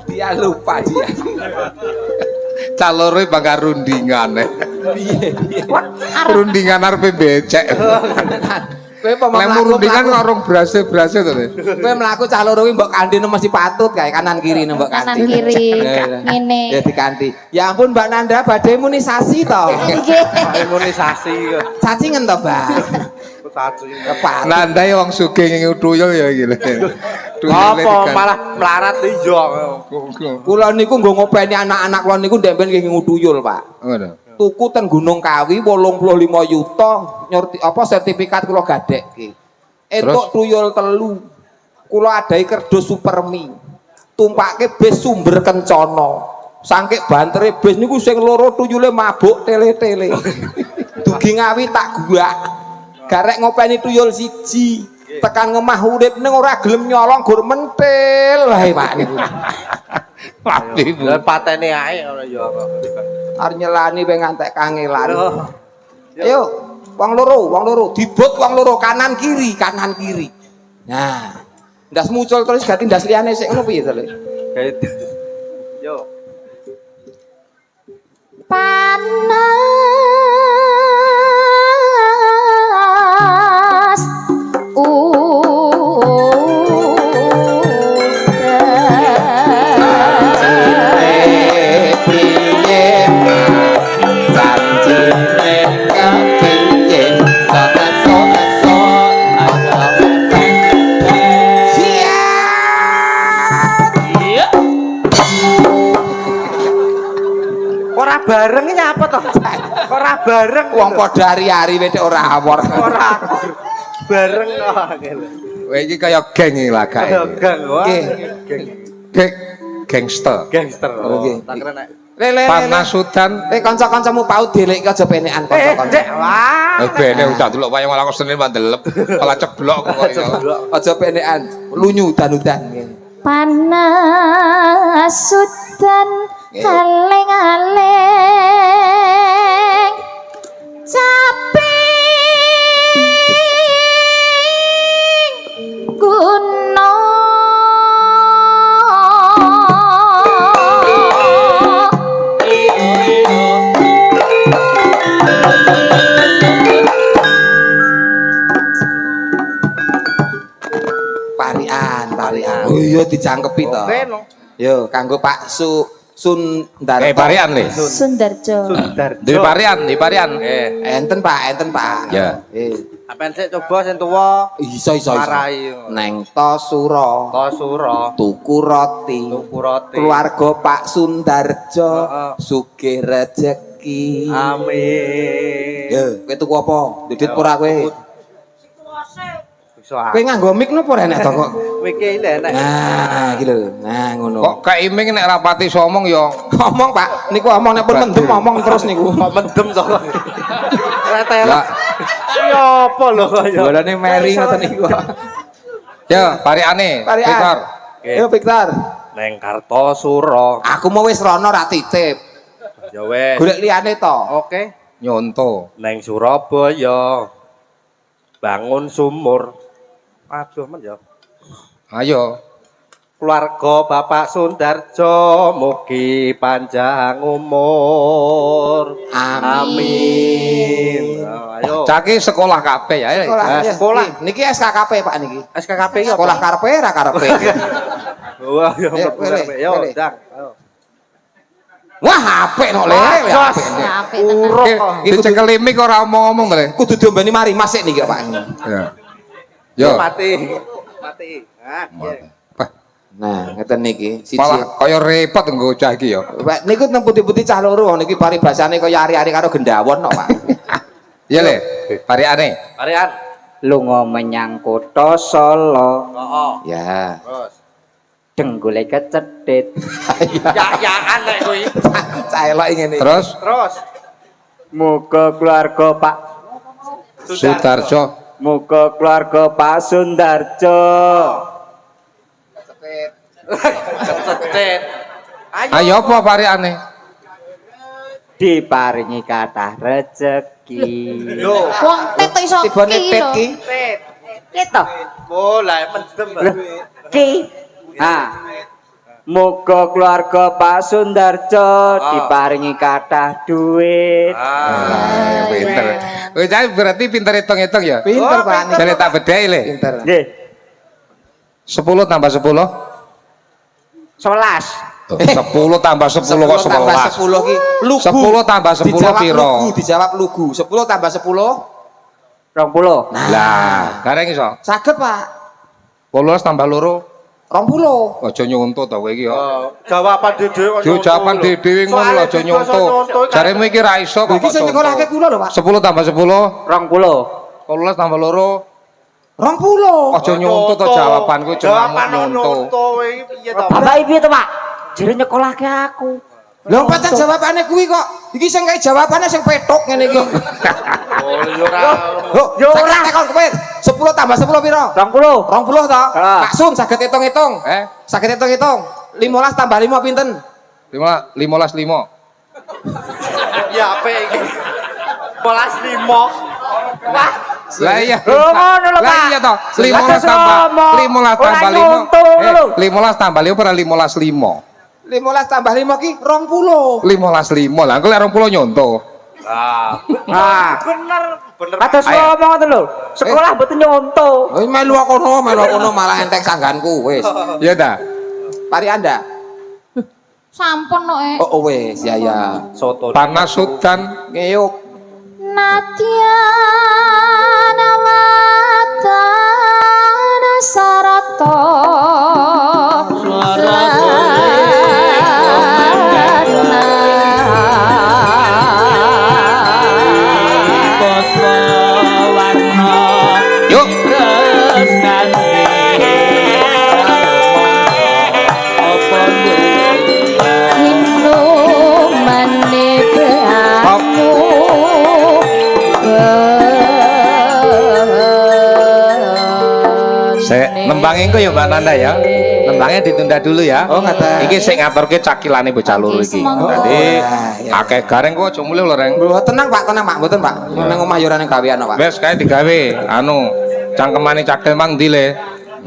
Dia lupa dia. Calore bakal rundingan. Piye? Rundingan arepe becek. Kowe apa Lemu rundingan kok orang berase-berase to. Kowe mlaku cah loro ki mbok kandine mesti patut kae kanan kiri mbok kanti. Kanan kiri. Ngene. Ya dikanti. Ya ampun Mbak Nanda badhe imunisasi to. Nggih. Imunisasi kok. Cacingen to, Mbak? Satu. Nandai wong sugih ngingu tuyul ya iki lho. Apa malah melarat iya. Kula niku nggo ngopeni anak-anak kula niku ndemben nggih ngutuyul, Pak. Ngono. Tuku ten Gunung Kawi 85 yuta nyurti apa sertifikat kula gadhekke. Entuk tuyul telu. Kula adahi kerdus Supermi. Tumpake bis Sumber Kencana. Sangke bantere bis niku sing loro tuyule mabuk tele-tele. Dugi Ngawi tak guak. Garek ngopeni tuyul siji. Tekan ngemah urip ning ora gelem nyolong gur mentil wae Pak niku. Pati Bu. Lah patene ae ora ya apa. Arep nyelani pe ngantek kangelan. Ayo, wong loro, dibut wong loro kanan kiri. Nah, ndas muncul terus ganti ndas liyane sik ngono piye to, Le? Yo. Panas Ora bareng iki apa to? Ora bareng Wong padha ari-ari wedhe ora awor. ora bareng kok ngene. Kowe iki kaya geng iki lagake. Gang wah. Nggih. Geng gangster. Gangster. Oke. Tak kira nek. Le. Panasudan. Kanca-kancamu paut dilekke aja penekan Dek, kanca-kanca. wah. Bene udah delok wayang laku Senin mandelep. Malah ceblok kok ya. Aja penekan, lunyu udan-udan nggih. panas sudan aleng-aleng caping Parian. Oh iya dicangkepi to. Oke no. Yo kanggo Pak Sundarto. Parian nih. Sundarjo. Di Parian. Enten Pak. Ya. Apen sik coba sing tuwa. Iso. Marai. Neng Tosuro. Tosuro. Tuku roti. Keluarga Pak Sundarjo. Sugih rejeki. Amin. Yo, kowe tuku apa? Didit pura kowe. Iso ah. Kowe nganggo mic napa enek to kok? Wiki enek. Nah, iki lho. Nah, ngono. Kok kaiming nek rapati somong yo. Ngomong Pak, niku omong nek pun mendem omong terus niku. Kok mendem to. Retel. Ya. Ya apa lho kaya. Bolane meri ngoten niku. Ya, Pariane. Victor. Yo Victor. Neng Kartosuro. Aku mau wis rono ra titip. Ya wes. Golek liyane to. Oke. Nyonto. Neng Surabaya. Bangun sumur. Aduh men ya. Ayo. Keluarga Bapak Sundarjo mugi panjang umur. Amin. Nah, ayo. Caki sekolah kabeh ya. Sekolah. Niki SKKP Pak niki. SKKP ya. Sekolah karepe ra karepe. Wah, yo Ayo, yo, pilih. Dang. Ayo. Wah, apik no Le. Jos. Apik tenan. Uruk. Dicekel mik ora omong-omong to, Le. Kudu diombeni mari masik niki Pak. Ya. Yo. Mati. Ah, iya. Nah, ngeten niki. Siji. Malah kaya repot nggo cah iki ya. Pak niku teng putih-putih cah loro niki paribasane kaya ari-ari karo gendawon kok, Pak. Iya le, parikane. Arian. Lunga menyang kutha Solo. Heeh. Ya. Terus. Denggule kecethit. Ya aneh kuwi. Caelok ngene. Terus Terus. Muga keluarga Pak Sutarjo. Muga keluarga Pak Sundarjo Ketet. Ayo apa parikane? diparingi kathah rejeki. Lho. Wong tet kok iso Tibane ki tet lho. ki. Tet. Gitu. Oh, lah mendem. Ki. Muga keluarga Pak Sundarjo diparingi kathah duit. Ah, pinter. Kowe jadi berarti pinter hitung-hitung ya? Pinter Pak. Jadi tak bedai le. Pinter. Nggih. 10 tambah 10. 11. 10 tambah 10 kok tambah 11. 10 ki lugu. 10 tambah 10 Dijawab piro? lugu, dijawab lugu. 10 tambah 10 20. Lah, gareng iso. saged Pak. 18 tambah loro. 20. Aja nyonto ta kowe iki ya. Jawaban dhewe Yo jawaban dhewe ngono lho aja nyonto. Jaremu iki ra iso kok. Iki sing nyekolahke kula lho Pak. 10 tambah 10. 20. 18 tambah loro. 20. Aja nyonto to jawabanku cuma nyonto. iki piye to? Bapak piye to, Pak? Jare nyekolahke aku. Lho pancen jawabane kuwi kok. Iki sing kae jawabane sing petok ngene iki. Oh, yo ora. Yo ora tekon kowe. 10 tambah 10 piro? 20. 20 to? Pak Sun saged hitung-hitung. Saged hitung-hitung. 15 tambah 5 pinten? 15 5. Ya apik iki. 15. Wah, Lah iya. Ngono lho, Lah Pak. iya to. 15 Lah, tambah ngomong. 15 tambah Ora 5. nyonto lho. 15 tambah 5 ora 15 5. 15 tambah 5 ki 20. 15 5. Lah engko lek 20 nyonto. Nah, bener. kados ngomong ngoten lho. Sekolah mboten nyonto. Wis melu kono malah entek sangganku wis. Iya ta? Pari Anda. Sampun kok. Oh wis ya ya. Soto. Panas hutan. Ngeyuk. Natyana watana sarata Yuk. Hindu mane beanu Saya nembangin kok ya Mbak Nanda ya. Nembangnya ditunda dulu ya. Oh, ngaten. Iki sing ngaturke cakilane bocah loro iki. Semangat. Dadi ya. akeh gareng kok aja mulih lho, Reng. Lho tenang Pak, tenang Pak, mboten Pak. Nang omah yo ora ning gawean Pak. Wes kae digawe anu cangkemane cakil mang ndi le.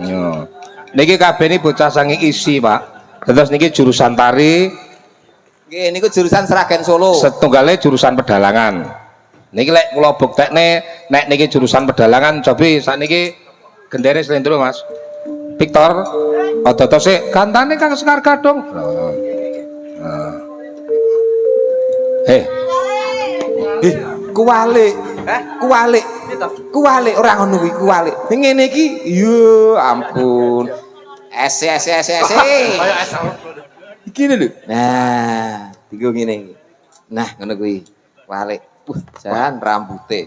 Yo. Niki kabeh ini bocah sangi isi, Pak. Terus niki jurusan tari, Nggih niku jurusan Sragen Solo. setunggale jurusan pedalangan. Niki lek kula buktekne nek niki jurusan pedalangan cobi sakniki gendere slendro Mas. Victor, oto sik kantane Kang Sekar Gadong. Kuwalik. Kuwalik. Kuwalik ora ngono kuwi kuwalik. Ngene iki yo ampun. Ese. Kayak es. Iki lho. Nah, digo ngene iki. Nah, ngono kuwi. Kuwalik. Jan rambute.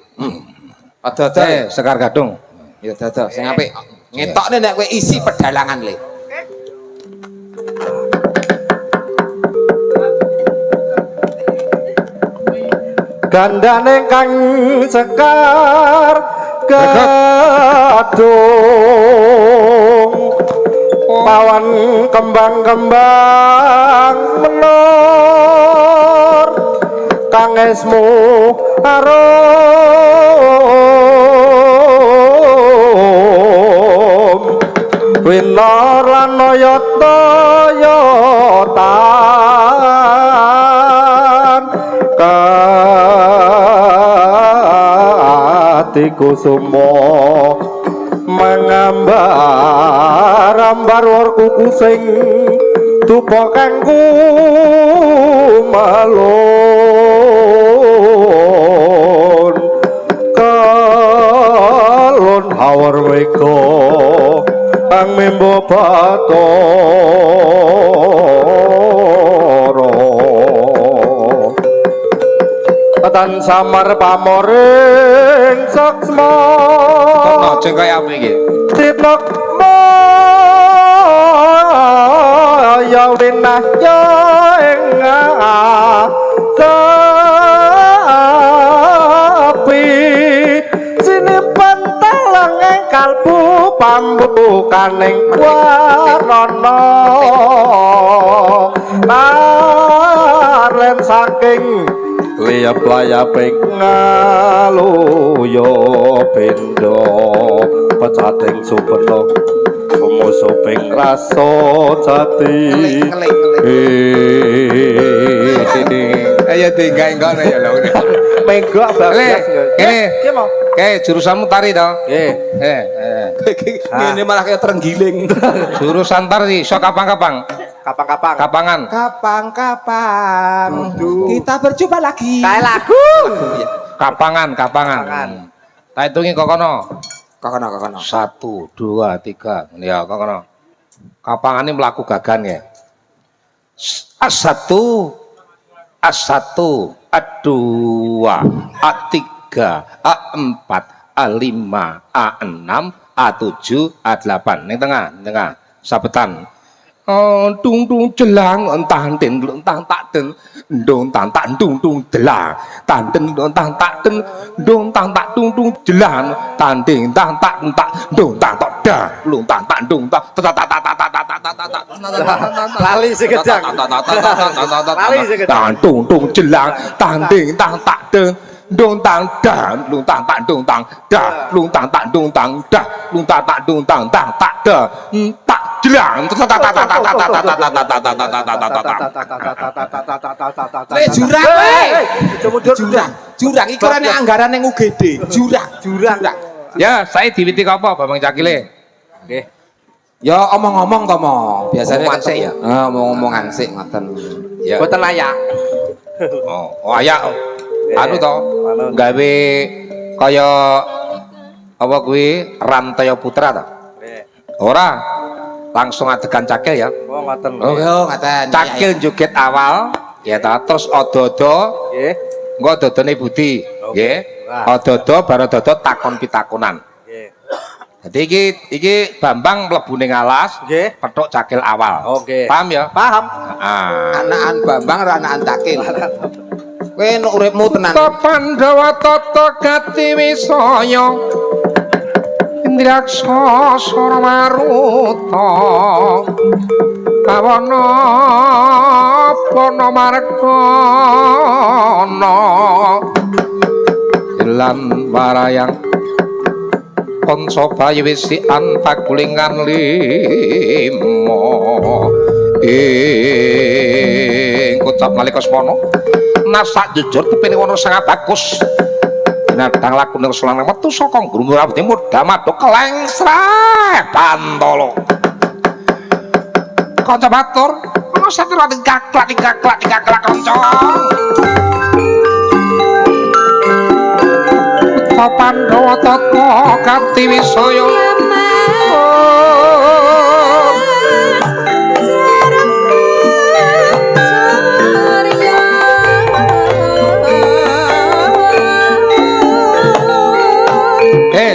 Odo-odo. Sekar Gadong. Ya dodo sing apik. Ngetokne nek kowe isi pedalangan le. Gandane kang Sekar Gadong pawan kembang-kembang menor kang esmu arum winor lan noyotan katiku sumo mengambar-ambar warku kusing tupo kangku malun kalon hawar weko ang membo patoro Boten samar pamoring saksma Kono jeng kaya apa iki? Tiplok ya winah ya ing sepi sinipan telang ing kalbu pambukaning warana laren saking liyap-layaping ngaluya benda pecating supena sumusuping rasa jati Ayo tinggal ngono ya lho. megak bagas Kene. Jurusanmu tari to? nggih Ngene malah kayak terenggiling. Jurusan tari iso kapang-kapang. kapang-kapang Kapangan. Kapan-kapan kita berjumpa lagi. kae lagu Kapangan. Kapangan. Tak hitungi kok kono. Kokono. 1 2 3. Ya kok kono. Kapangane mlaku gagan ya. A1 A1 A2 A3 A4 A5 A6 A7 A8 ning tengah sabetan dung jelang entah den entah tak den ndung tak dung delang tanten entah tak den ndung tak dung jelang tanding entah tak ndung tak dah lung tak dung tak lali sekejang lali sekejang dung jelang tanding entah tak den dung tang dah lung tak dung tang dah lung tak dung tang dah lung tak dung tang tak dah tak jelang Jurang iki kurane anggaran ning UGD. Jurang. ya saya diwiti apa Bambang Cakile nggih Ya omong-omong to mo. Biasane Omongan sik ya? Omong-omongan sik ngoten. ya boten layak oh ayak anu to gawe kaya apa kuwi Rantaya Putra to ora langsung adegan cakil ya oh ngoten Oh, ngaten. cakil joget awal ya ta terus odo-odo nggih engko dodone budi nggih odo-odo bar odo takon pitakonan nggih jadi iki Bambang mlebu ning alas nggih petuk cakil awal Oke. paham ya paham Anakan Bambang ra anakan Cakil. Kowe nek uripmu tenan. Pandawa tata gati wisaya Indraksa sora maruta kawana pana margana lan marayang kanca bayi wisikan pakulingan lima ing kocap nalika semana nasak jujur kepene wana sangat bagus binatang laku ning sulang metu saka ngrumu rambute mudha madha kelengsreh bantala kanca batur ana satira gaklak kanca Pandhawa tata kanthi wisaya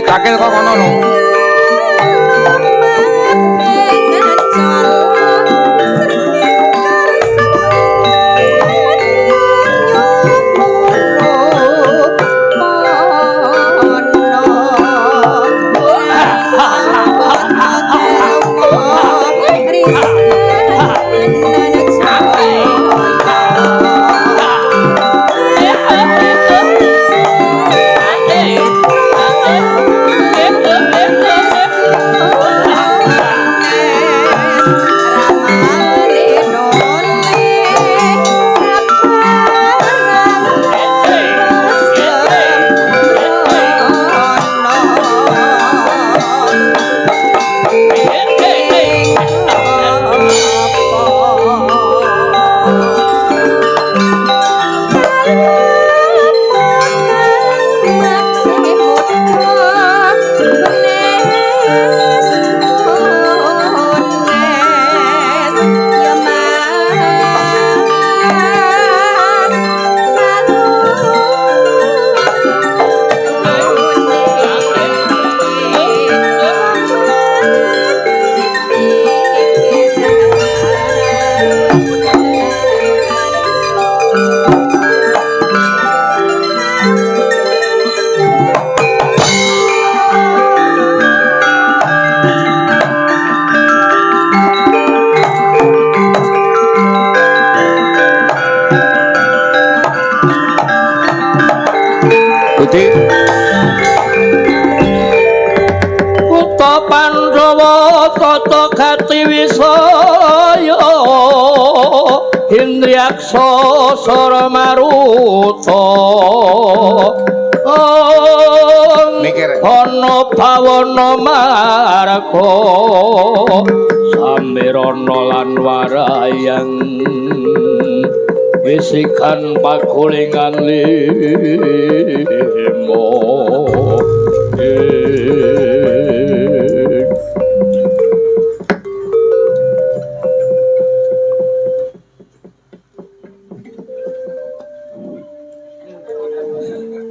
cakil kok kono lho Pandhawa tata gati wisaya Indriyaksa sara maruta Mikir. ana bawana marga samirana lan warayang wisikan pagulingan limo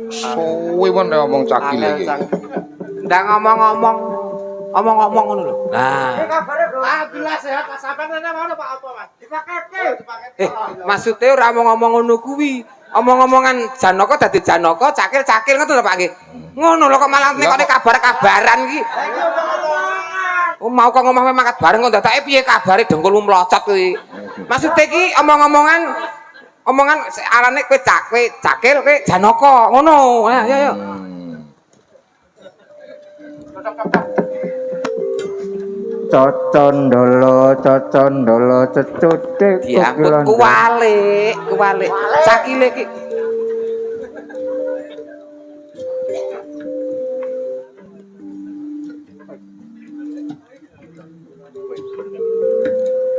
Suwi men ngomong cakil iki. Ndak ngomong-ngomong. Omong-omong ngono lho. Nah. Alhamdulillah sehat Mas. Sampeyan rene ngono Pak apa Mas? Dipaketke. Maksudnya ora ngomong ngono kuwi. Omong-omongan Janaka dadi Janaka, cakil-cakil ngono lho Pak nggih. Ngono lho kok malah nekone kabar-kabaran iki. Oh mau kok ngomong mangkat bareng kok dadake piye kabare dengkulmu mlocot kuwi. Maksudnya iki omong-omongan arane kowe cakil kowe Janaka ngono. Ayo ayo. Cocondolo cecutik Diampun kuwalik. Cakile iki.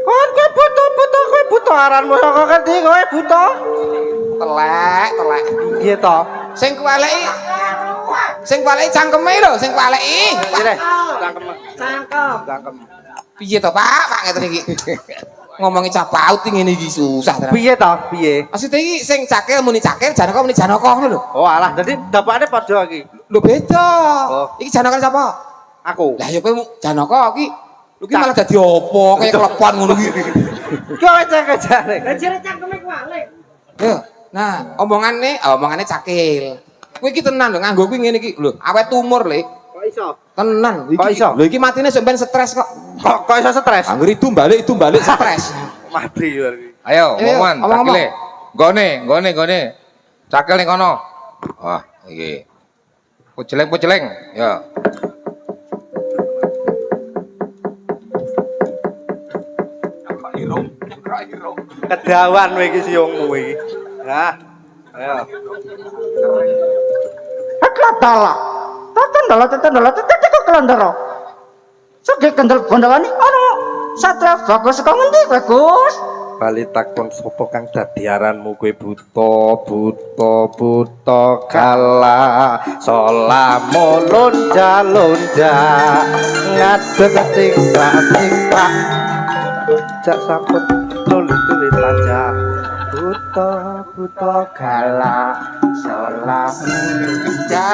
Kowe buta kowe buta aranmu saka kendi kowe buta. Telek. Piye to? Sing kuwaleki cangkeme lho, sing kuwaleki. Piye cangkem. Piye to, Pak ngeten iki. Ngomongi cah paut ngene iki susah tenan. Piye to? Piye? Maksud iki sing cakil muni cakil, Janaka muni Janaka ngono lho. Oh alah, dadi dapane padha iki. Lho beda. Oh. Iki Janaka sapa? Aku. Lah ya kowe Janaka iki lho iki malah dadi apa kaya klepon ngono iki. Kowe cek-cekane. Yo, nah, omongane cakil. Kowe iki tenan lho nganggo kuwi ngene iki. Lho, awet tumor le. Kok iso? Tenan. Kok iso? Lho iki matine sampean stres kok. Kok iso stres? Angger itu balik stres. Mati yo iki. Ayo, ngomongan omong-omong. cakile. Gone. Cakil ning kono. Wah, iki. Puceleng. Ya. Kedawan kowe iki siungmu iki. Nah. Ayo. Atlatala. Cocondolo cecutik kelandara. Sugih kendel bondawani ana Satria Bagus saka ngendi kowe, Gus? Bali takon sapa kang dadi aranmu kowe buta kala solamu lonja ngadeg cingkrak jak sampun tulit aja buta kala solamu lonja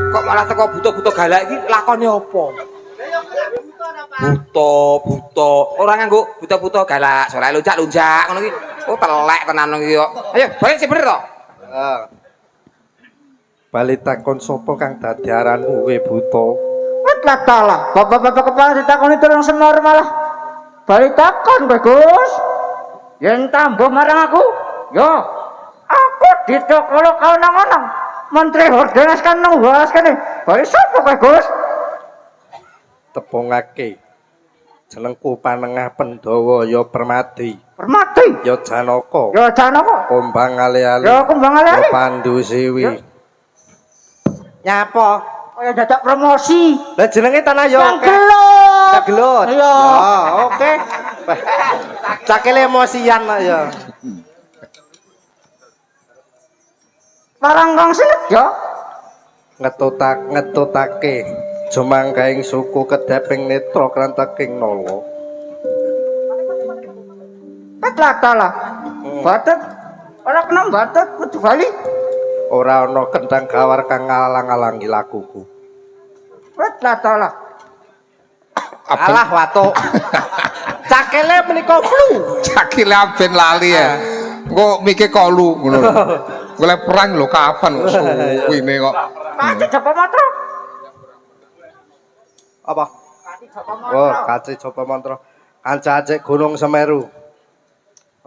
Kok malah teko buta-buta galak iki lakone apa? Buta. Ora nganggo buta-buta galak, soalnya lunjak ngono iki. Oh telek tenan iki kok. Ayo, balik sing bener to. Bali takon sapa kang dadi aranmu kowe buta? Atlatala. Bapak-bapak kepala ditakoni terus semar malah. Bali takon kowe, Gus. Yen tambah marang aku, yo aku dicokolo kaonang-onang. Menteri Hordenes kan nang was kene. Bali sapa kowe, Gus? Tepungake jenengku Panengah Pandhawa ya Permadi Permati. ya Janaka Yo Janaka. Kumbang ali-ali Yo kumbang ali-ali. ya Pandu Siwi. Nyapa? Kaya dadak promosi. Lah jenenge tanah ya Yang oke. gelut. Gelut. Iya. Ya, oke. Cakile emosian lah ya. Parang kang sinet ya. Ngetutake jumangkaing suku kedeping netra krantaking nala. Atlatala. Batet. Ora kena batet kudu bali. Ora ana kentang gawar kang ngalang-alangi lakuku. Atlatala. Alah watuk. Cakile menika flu. Cakile aben lali ya. Engko mikir kolu ngono lho. Golek perang lho kapan kok suwine kok. Pasti Japa Matra. Apa? Oh, Kaci Japa Mantra. Kanca Acik Gunung Semeru.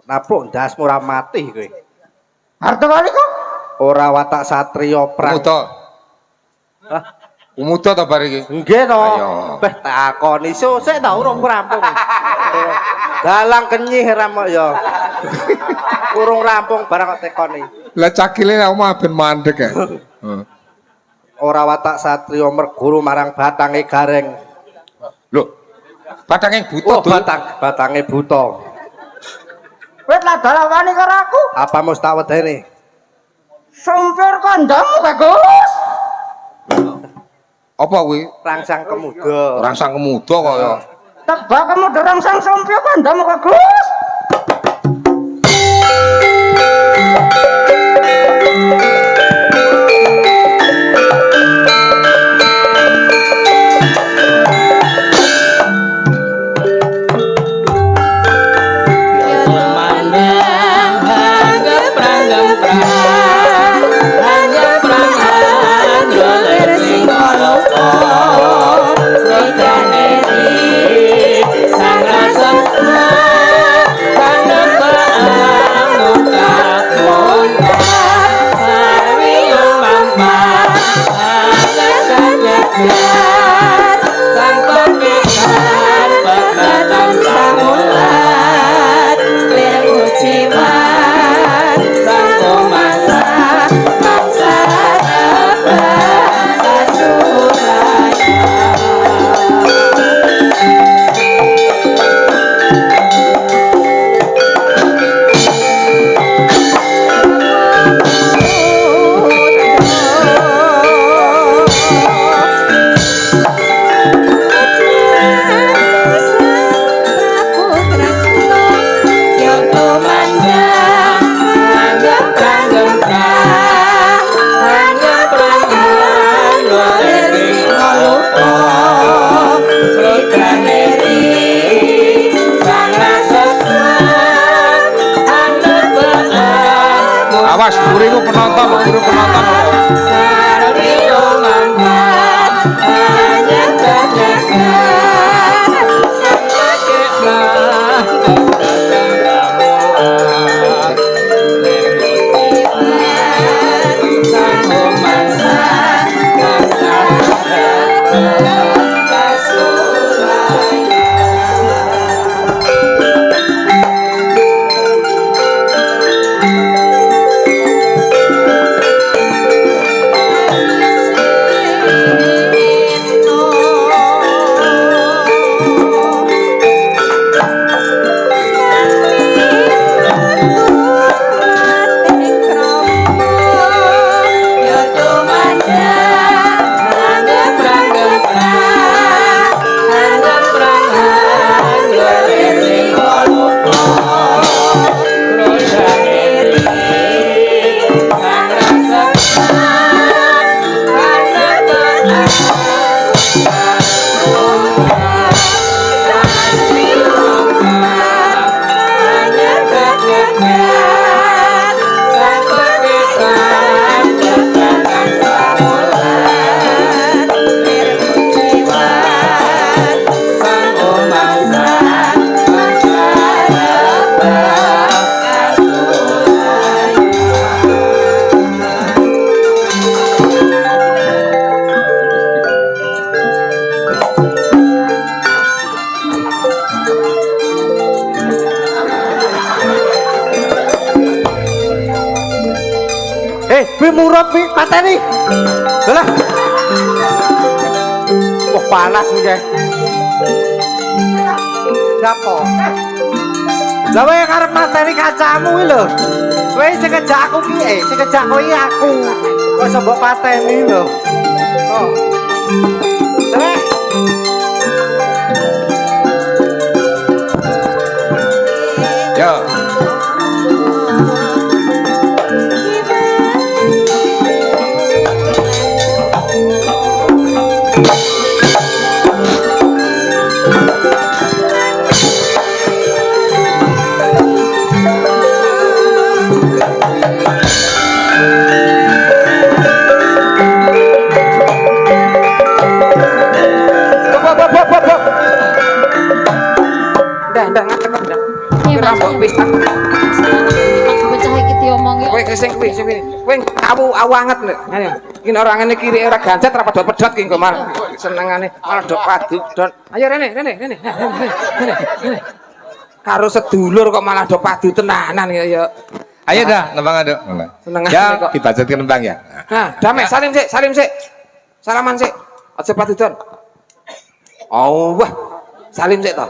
Napuk ndasmu ora mati kowe. Hartawalika Ora watak satriya prang. Umuda. Umuda ta bar iki? Nggih to. Ayo. Beh takoni sik ta urung rampung. Dalang kenyih ramok ya. Urung rampung barang kok tekoni. Lah cakile aku mah ben mandek ya. Ora watak satriya merguru marang batange gareng. Lho. Batange Oh, buta tuh. batange buta. kowe lah dalawani karo aku. Apa mesti tak wedeni? Sumpir kandamu bagus. Apa kuwi? Rangsang kemuda. Rangsang kemuda kaya. Tebak kamu dorong sang sumpir kandamu bagus. Awas buriku penonton, buru penonton. Murut pi pateni. Lah. Wah panas iki. Siapa? Lah wae karep mateni kacamu iki lho. Kowe sing ngejak aku ki, sing ngejak kowe aku. Kok iso mbok pateni lho. Oh. Ya. sing kuwi. Kowe awu anget lho. Ayo. Iki ora ngene kiri ora gancet ora pedhot-pedhot ki kok malah senengane malah do padu don. Ayo rene. Karo sedulur kok malah do padu tenanan ya. Ayo dah, nembang aduk. Senengane Ya, kok. dibacetke nembang ya. Nah, damai salim sik. Salaman sik. Aja padudon. Oh, wah. Salim sik to.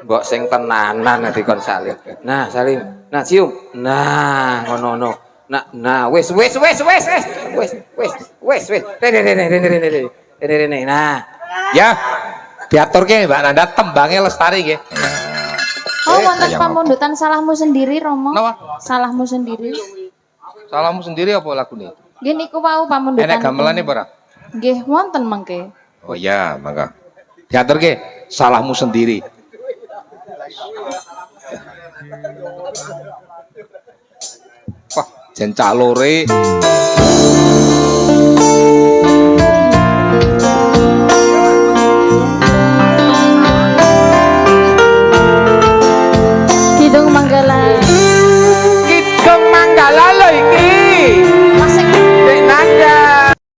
Mbok sing tenanan dikon salim. Nah, salim. Nah, cium. Nah, ngono. Nah, wis. Rene. Nah. Ya. Diaturke Mbak Nanda tembangnya lestari nggih. Oh, wonten pamundutan salahmu sendiri, Romo. Napa? Salahmu sendiri. Salahmu sendiri apa lagune? Nggih niku wau pamundutan. Enek gamelane apa ora? Nggih, wonten mengke. Oh iya, mangga. Diaturke salahmu sendiri. Wah, jen cak lore.